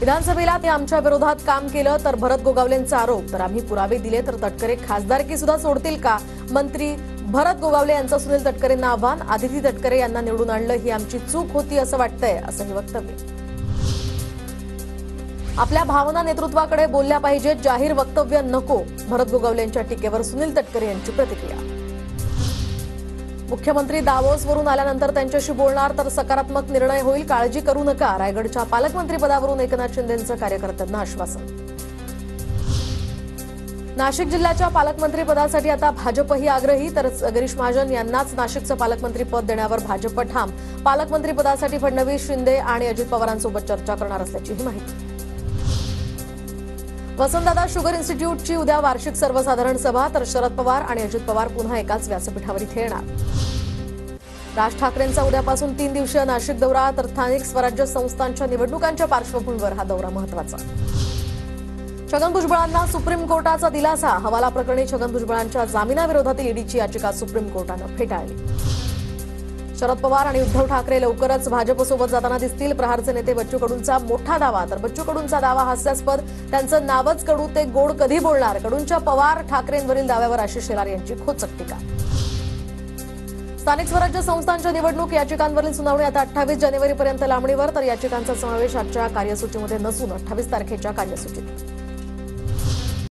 विधानसभेला ते आमच्या विरोधात काम केलं तर भरत गोगावलेंचा आरोप, तर आम्ही पुरावे दिले तर तटकरे खासदारकी सुद्धा सोडतील का? मंत्री भरत गोगावले यांचं सुनील तटकरेंना आव्हान, आदिती तटकरे यांना निवडून आणलं ही आमची चूक होती असं वाटतंय, असंही वक्तव्य. आपल्या भावना नेतृत्वाकडे बोलल्या पाहिजेत, जाहीर वक्तव्य नको, भरत गोगावले यांच्या टीकेवर सुनील तटकरे यांची प्रतिक्रिया. मुख्यमंत्री दावोसवरून आल्यानंतर त्यांच्याशी बोलणार तर सकारात्मक निर्णय होईल, काळजी करू नका, रायगडच्या पालकमंत्रीपदावरून एकनाथ शिंदेंचं कार्यकर्त्यांना आश्वासन. नाशिक जिल्ह्याच्या पालकमंत्रीपदासाठी आता भाजपही आग्रही, तर गिरीश महाजन यांनाच नाशिकचं पालकमंत्रीपद देण्यावर भाजप ठाम. पालकमंत्रीपदासाठी फडणवीस, शिंदे आणि अजित पवारांसोबत चर्चा करणार असल्याचीही माहिती. वसंतदादा शुगर इन्स्टिट्यूटची उद्या वार्षिक सर्वसाधारण सभा, तर शरद पवार आणि अजित पवार पुन्हा एकाच व्यासपीठावर इथे येणार. राज ठाकरेंचा उद्यापासून 3 दिवसीय नाशिक दौरा, तर स्थानिक स्वराज्य संस्थांच्या निवडणुकांच्या पार्श्वभूमीवर हा दौरा महत्त्वाचा. छगन भुजबळांना सुप्रीम कोर्टाचा दिलासा, हवाला प्रकरणी छगन भुजबळांच्या जामिनाविरोधातील ईडीची याचिका सुप्रीम कोर्टानं फेटाळली. शरद पवार आणि उद्धव ठाकरे लवकरच भाजपसोबत जाताना दिसतील, प्रहारचे नेते बच्चू कडूंचा मोठा दावा, तर बच्चू कडूंचा दावा हास्यास्पद, त्यांचं नावच कडू, ते गोड कधी बोलणार? कडूंच्या पवार ठाकरेंवरील दाव्यावर आशिष शेलार यांची खोचक टीका. स्थानिक स्वराज्य संस्थांच्या निवडणूक याचिकांवरील सुनावणी आता 28 जानेवारीपर्यंत लांबणीवर, तर याचिकांचा समावेश आजच्या कार्यसूचीमध्ये नसून 28 तारखेच्या कार्यसूचीत.